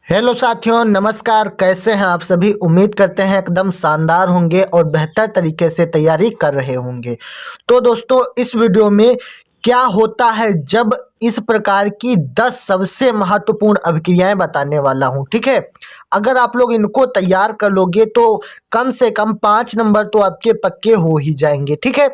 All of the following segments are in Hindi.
हेलो साथियों, नमस्कार। कैसे हैं आप सभी? उम्मीद करते हैं एकदम शानदार होंगे और बेहतर तरीके से तैयारी कर रहे होंगे। तो दोस्तों, इस वीडियो में क्या होता है जब इस प्रकार की 10 सबसे महत्वपूर्ण अभिक्रियाएं बताने वाला हूं। ठीक है, अगर आप लोग इनको तैयार कर लोगे तो कम से कम 5 नंबर तो आपके पक्के हो ही जाएंगे। ठीक है,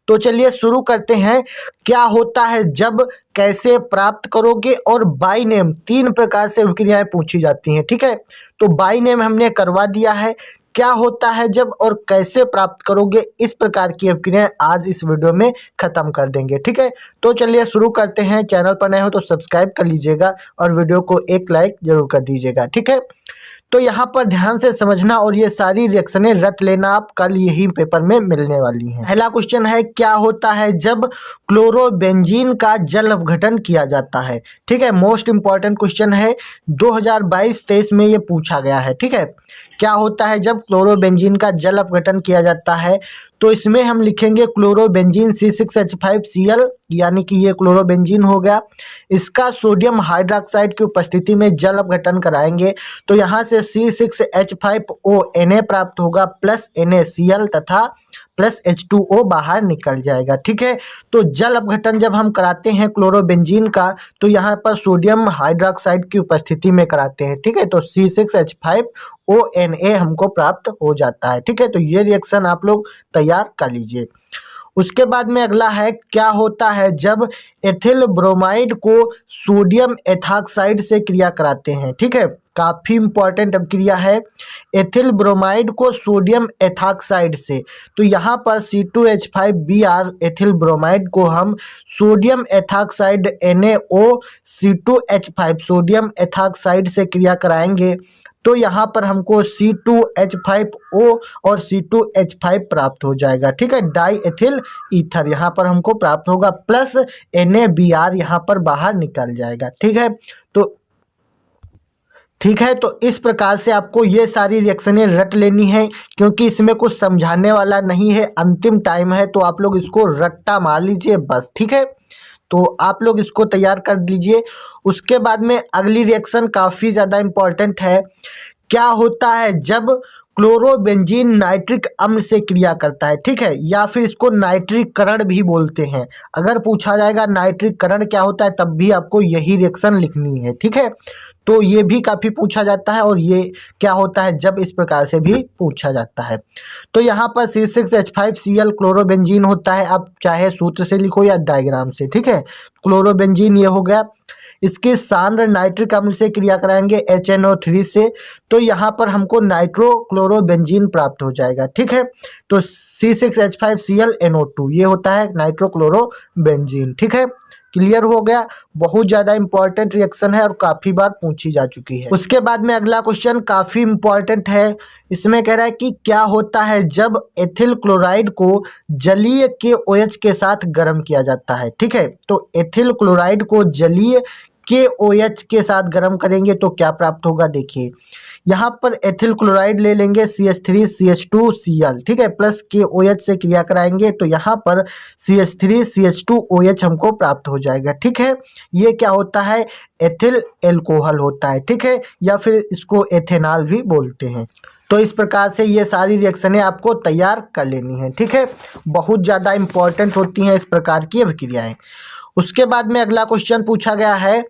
तो चलिए शुरू करते हैं। क्या होता है जब, कैसे प्राप्त करोगे, और बाई नेम 3 प्रकार से अभिक्रियाएं पूछी जाती हैं। ठीक है, तो बाई नेम हमने करवा दिया है। क्या होता है जब और कैसे प्राप्त करोगे, इस प्रकार की अभिक्रियाएं आज इस वीडियो में खत्म कर देंगे। ठीक है, तो चलिए शुरू करते हैं। चैनल पर नए हो तो सब्सक्राइब कर लीजिएगा और वीडियो को एक लाइक जरूर कर दीजिएगा। ठीक है, तो यहाँ पर ध्यान से समझना और ये सारी रिएक्शनें रट लेना, आप कल यही पेपर में मिलने वाली हैं। पहला क्वेश्चन है, क्या होता है जब क्लोरोबेंजीन का जल अपघटन किया जाता है। ठीक है, मोस्ट इंपॉर्टेंट क्वेश्चन है, 2022-23 में ये पूछा गया है। ठीक है, क्या होता है जब क्लोरोबेंजीन का जल अपघटन किया जाता है, तो इसमें हम लिखेंगे क्लोरोबेंजीन C6H5Cl, यानी कि ये क्लोरोबेंजीन हो गया। इसका सोडियम हाइड्रोक्साइड की उपस्थिति में जल अपघटन कराएंगे तो यहाँ से C6H5O Na प्राप्त होगा प्लस NaCl तथा प्लस H2O बाहर निकल जाएगा। ठीक है, तो जल अपघटन जब हम कराते हैं क्लोरोबेंजीन का तो यहाँ पर सोडियम हाइड्रोक्साइड की उपस्थिति में कराते हैं। ठीक है, तो C6H5ONa हमको प्राप्त हो जाता है। ठीक है, तो ये रिएक्शन आप लोग तैयार कर लीजिए। उसके बाद में अगला है, क्या होता है जब एथिल ब्रोमाइड को सोडियम एथॉक्साइड से क्रिया कराते हैं। ठीक है, काफ़ी इंपॉर्टेंट अभिक्रिया है। एथिल ब्रोमाइड को सोडियम एथॉक्साइड से, तो यहाँ पर C2H5Br एथिल ब्रोमाइड को हम sodium ethoxide NaOC2H5 sodium ethoxide से क्रिया कराएंगे तो यहाँ पर हमको C2H5O और C2H5 प्राप्त हो जाएगा। ठीक है, डाई एथिल ईथर यहाँ पर हमको प्राप्त होगा प्लस NaBr यहाँ पर बाहर निकल जाएगा। ठीक है, तो इस प्रकार से आपको ये सारी रिएक्शनें रट लेनी है, क्योंकि इसमें कुछ समझाने वाला नहीं है। अंतिम टाइम है तो आप लोग इसको रट्टा मार लीजिए बस। ठीक है, तो आप लोग इसको तैयार कर दीजिए। उसके बाद में अगली रिएक्शन काफ़ी ज़्यादा इम्पॉर्टेंट है। क्या होता है जब क्लोरोबेंजीन नाइट्रिक अम्ल से क्रिया करता है। ठीक है, या फिर इसको नाइट्रीकरण भी बोलते हैं। अगर पूछा जाएगा नाइट्रीकरण क्या होता है तब भी आपको यही रिएक्शन लिखनी है। ठीक है, तो ये भी काफ़ी पूछा जाता है और ये क्या होता है जब, इस प्रकार से भी पूछा जाता है। तो यहाँ पर C6H5Cl क्लोरोबेंजीन होता है। आप चाहे सूत्र से लिखो या डायग्राम से। ठीक है, क्लोरोबेंजीन ये हो गया। इसकी सांद्र नाइट्रिक अम्ल से क्रिया कराएंगे HNO3 से, तो यहाँ पर हमको नाइट्रोक्लोरोबेंजीन प्राप्त हो जाएगा। ठीक है, तो C6H5Cl NO2 ये होता है नाइट्रोक्लोरोबेंजीन। ठीक है, क्लियर हो गया। बहुत ज़्यादा इंपॉर्टेंट रिएक्शन है और काफ़ी बार पूछी जा चुकी है। उसके बाद में अगला क्वेश्चन काफ़ी इंपॉर्टेंट है। इसमें कह रहा है कि क्या होता है जब एथिल क्लोराइड को जलीय KOH के साथ गर्म किया जाता है। ठीक है, तो एथिल क्लोराइड को जलीय KOH के साथ गर्म करेंगे तो क्या प्राप्त होगा, देखिए यहाँ पर एथिल क्लोराइड ले लेंगे CH3CH2Cl। ठीक है, प्लस KOH से क्रिया कराएंगे तो यहाँ पर CH3CH2OH हमको प्राप्त हो जाएगा। ठीक है, ये क्या होता है, एथिल एल्कोहल होता है। ठीक है, या फिर इसको एथेनॉल भी बोलते हैं। तो इस प्रकार से ये सारी रिएक्शनें आपको तैयार कर लेनी है। ठीक है, बहुत ज़्यादा इंपॉर्टेंट होती हैं इस प्रकार की अभिक्रियाएं। उसके बाद में अगला क्वेश्चन पूछा गया है,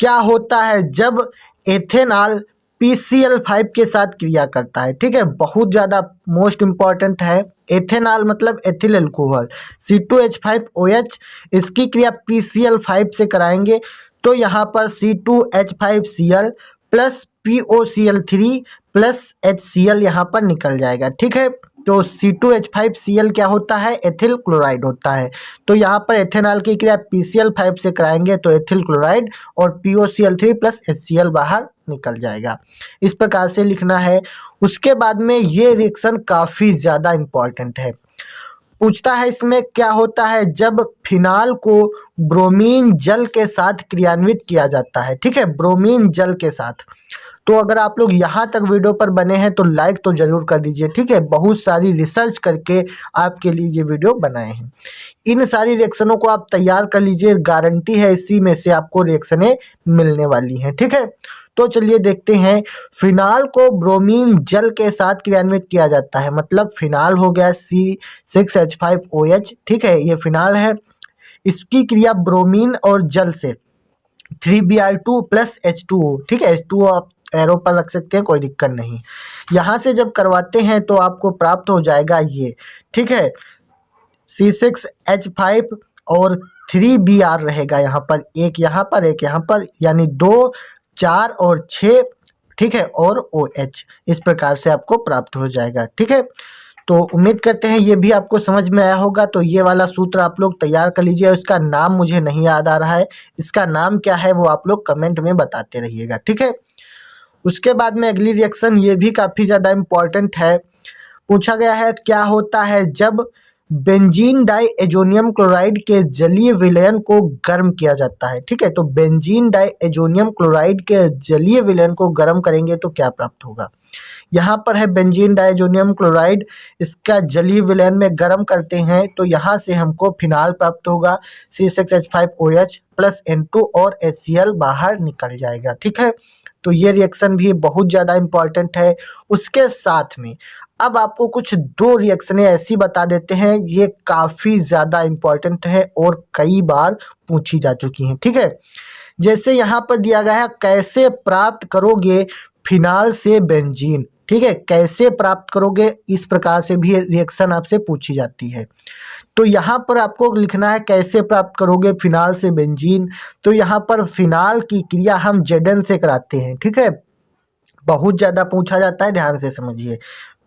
क्या होता है जब एथेनॉल PCl5 के साथ क्रिया करता है। ठीक है, बहुत ज़्यादा मोस्ट इंपॉर्टेंट है। एथेनॉल मतलब एथिल अल्कोहल, C2H5OH, इसकी क्रिया PCl5 से कराएंगे तो यहाँ पर C2H5Cl plus POCl3 plus HCl यहाँ पर निकल जाएगा। ठीक है, तो C2H5Cl क्या होता है, एथिल क्लोराइड होता है। तो यहाँ पर एथेनॉल की क्रिया PCl5 से कराएंगे तो एथिल क्लोराइड और POCl3 प्लस HCl बाहर निकल जाएगा। इस प्रकार से लिखना है। उसके बाद में ये रिएक्शन काफ़ी ज़्यादा इम्पॉर्टेंट है। पूछता है इसमें, क्या होता है जब फिनाल को ब्रोमीन जल के साथ क्रियान्वित किया जाता है। ठीक है, ब्रोमीन जल के साथ। तो अगर आप लोग यहाँ तक वीडियो पर बने हैं तो लाइक तो ज़रूर कर दीजिए। ठीक है, बहुत सारी रिसर्च करके आपके लिए ये वीडियो बनाए हैं। इन सारी रिएक्शनों को आप तैयार कर लीजिए, गारंटी है इसी में से आपको रिएक्शनें मिलने वाली हैं। ठीक है, तो चलिए देखते हैं। फिनाल को ब्रोमीन जल के साथ क्रियान्वित किया जाता है, मतलब फिनाल हो गया C6H5OH, ठीक है, ये फिनाल है। इसकी क्रिया ब्रोमीन और जल से 3Br2 प्लस H2O, ठीक है, H2O आप एरो पर रख सकते हैं, कोई दिक्कत नहीं। यहाँ से जब करवाते हैं तो आपको प्राप्त हो जाएगा ये, ठीक है, C6H5 और 3Br रहेगा यहाँ पर, एक यहाँ पर एक यहाँ पर, यानी 2, 4 और 6, ठीक है, और OH, इस प्रकार से आपको प्राप्त हो जाएगा, ठीक है। तो उम्मीद करते हैं ये भी आपको समझ में आया होगा। तो ये वाला सूत्र आप लोग तैयार कर लीजिए। इसका नाम मुझे नहीं याद आ रहा है, इसका नाम क्या है वो आप लोग कमेंट में बताते रहिएगा, ठीक है। उसके बाद में अगली रिएक्शन, ये भी काफ़ी ज़्यादा इम्पॉर्टेंट है। पूछा गया है क्या होता है जब बेंजीन डाइएजोनियम क्लोराइड के जलीय विलयन को गर्म किया जाता है, ठीक है। तो बेंजीन डाइएजोनियम क्लोराइड के जलीय विलयन को गर्म करेंगे तो क्या प्राप्त होगा। यहाँ पर है बेंजीन डाइएजोनियम क्लोराइड, इसका जलीय विलयन में गर्म करते हैं तो यहाँ से हमको फिनाल प्राप्त होगा, C6H5OH प्लस N2 और HCl बाहर निकल जाएगा, ठीक है। तो ये रिएक्शन भी बहुत ज़्यादा इम्पॉर्टेंट है। उसके साथ में अब आपको कुछ 2 रिएक्शनें ऐसी बता देते हैं, ये काफ़ी ज़्यादा इम्पॉर्टेंट है और कई बार पूछी जा चुकी हैं, ठीक है। जैसे यहाँ पर दिया गया है कैसे प्राप्त करोगे फिनाल से बेंजीन, ठीक है, कैसे प्राप्त करोगे, इस प्रकार से भी रिएक्शन आपसे पूछी जाती है। तो यहाँ पर आपको लिखना है कैसे प्राप्त करोगे फिनाल से बेंजीन। तो यहाँ पर फिनाल की क्रिया हम Zn से कराते हैं, ठीक है, बहुत ज़्यादा पूछा जाता है, ध्यान से समझिए।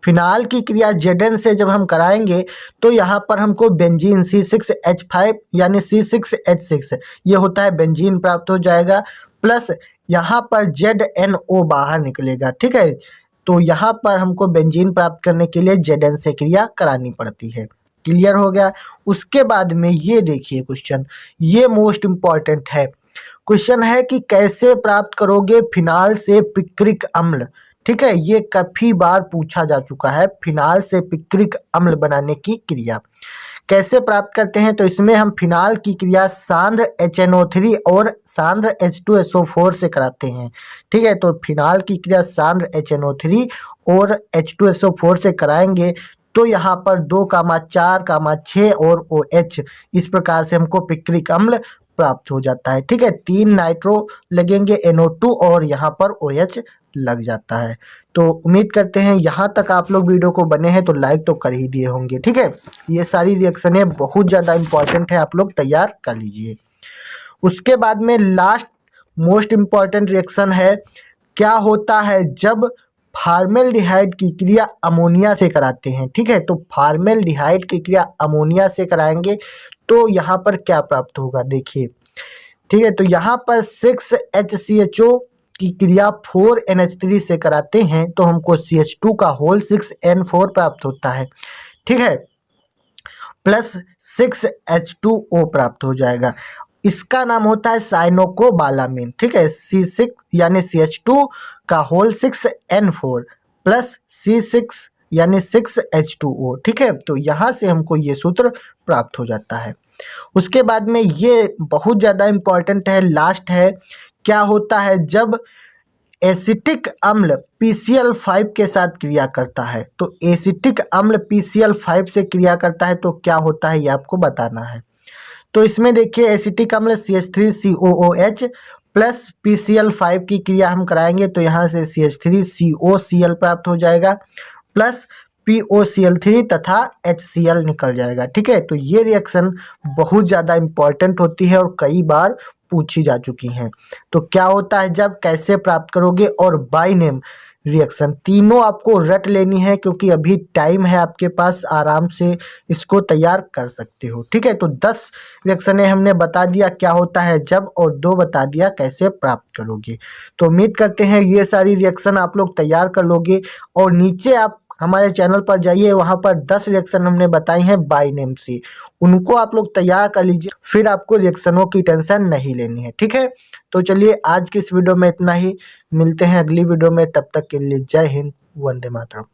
फिनाल की क्रिया Zn से जब हम कराएंगे तो यहाँ पर हमको बेंजीन C6H5 यानी C6H6 ये होता है बेंजीन प्राप्त हो जाएगा, प्लस यहाँ पर ZNO बाहर निकलेगा, ठीक है। तो यहाँ पर हमको बेंजीन प्राप्त करने के लिए Zn से क्रिया करानी पड़ती है। क्लियर हो गया। उसके बाद में ये देखिए क्वेश्चन, ये मोस्ट इम्पॉर्टेंट है। क्वेश्चन है कि कैसे प्राप्त करोगे फिनाल से पिक्रिक अम्ल, ठीक है, ये काफी बार पूछा जा चुका है। फिनाल से पिक्रिक अम्ल बनाने की क्रिया कैसे प्राप्त करते हैं। तो इसमें हम फिनाल की क्रिया सांद्र HNO3 और सांद्र H2SO4 से कराते हैं, ठीक है। तो फिनाल की क्रिया सांद्र HNO3 और H2SO4 से कराएंगे तो यहाँ पर 2, 4, 6 और OH, इस प्रकार से हमको पिक्रिक अम्ल प्राप्त हो जाता है, ठीक है। 3 नाइट्रो लगेंगे NO2 और यहाँ पर OH लग जाता है। तो उम्मीद करते हैं यहाँ तक आप लोग वीडियो को बने हैं तो लाइक तो कर ही दिए होंगे, ठीक है। ये सारी रिएक्शनें बहुत ज़्यादा इम्पॉर्टेंट है, आप लोग तैयार कर लीजिए। उसके बाद में लास्ट मोस्ट इम्पॉर्टेंट रिएक्शन है क्या होता है जब फार्मेल्डिहाइड की क्रिया अमोनिया से कराते हैं, ठीक है। तो फार्मेल्डिहाइड की क्रिया अमोनिया से कराएंगे तो यहाँ पर क्या प्राप्त होगा देखिए, ठीक है। तो यहाँ पर 6HCHO की क्रिया 4NH3 से कराते हैं तो हमको CH2 का होल 6N4 प्राप्त होता है, ठीक है, प्लस 6H2O प्राप्त हो जाएगा। इसका नाम होता है साइनोकोबालामीन, ठीक है। C6 यानी CH2 का होल 6N4 प्लस C6 यानी 6H2O, ठीक है। तो यहाँ से हमको ये सूत्र प्राप्त हो जाता है। उसके बाद में ये बहुत ज़्यादा इम्पॉर्टेंट है, लास्ट है क्या होता है जब एसिटिक अम्ल PCl5 के साथ क्रिया करता है। तो एसिटिक अम्ल PCl5 से क्रिया करता है तो क्या होता है ये आपको बताना है। तो इसमें देखिए एसिटिक अम्ल CH3COOH प्लस PCl5 की क्रिया हम कराएंगे तो यहाँ से CH3COCl प्राप्त हो जाएगा, प्लस POCl3 तथा HCl निकल जाएगा, ठीक है। तो ये रिएक्शन बहुत ज़्यादा इम्पॉर्टेंट होती है और कई बार पूछी जा चुकी हैं। तो क्या होता है जब, कैसे प्राप्त करोगे और बाय नेम रिएक्शन, तीनों आपको रट लेनी है क्योंकि अभी टाइम है आपके पास, आराम से इसको तैयार कर सकते हो, ठीक है। तो 10 रिएक्शनें हमने बता दिया क्या होता है जब, और 2 बता दिया कैसे प्राप्त करोगे। तो उम्मीद करते हैं ये सारी रिएक्शन आप लोग तैयार कर लोगे। और नीचे आप हमारे चैनल पर जाइए, वहाँ पर 10 रिएक्शन हमने बताई हैं बाय नेम से, उनको आप लोग तैयार कर लीजिए, फिर आपको रिएक्शनों की टेंशन नहीं लेनी है, ठीक है। तो चलिए आज की इस वीडियो में इतना ही, मिलते हैं अगली वीडियो में, तब तक के लिए जय हिंद, वंदे मातरम।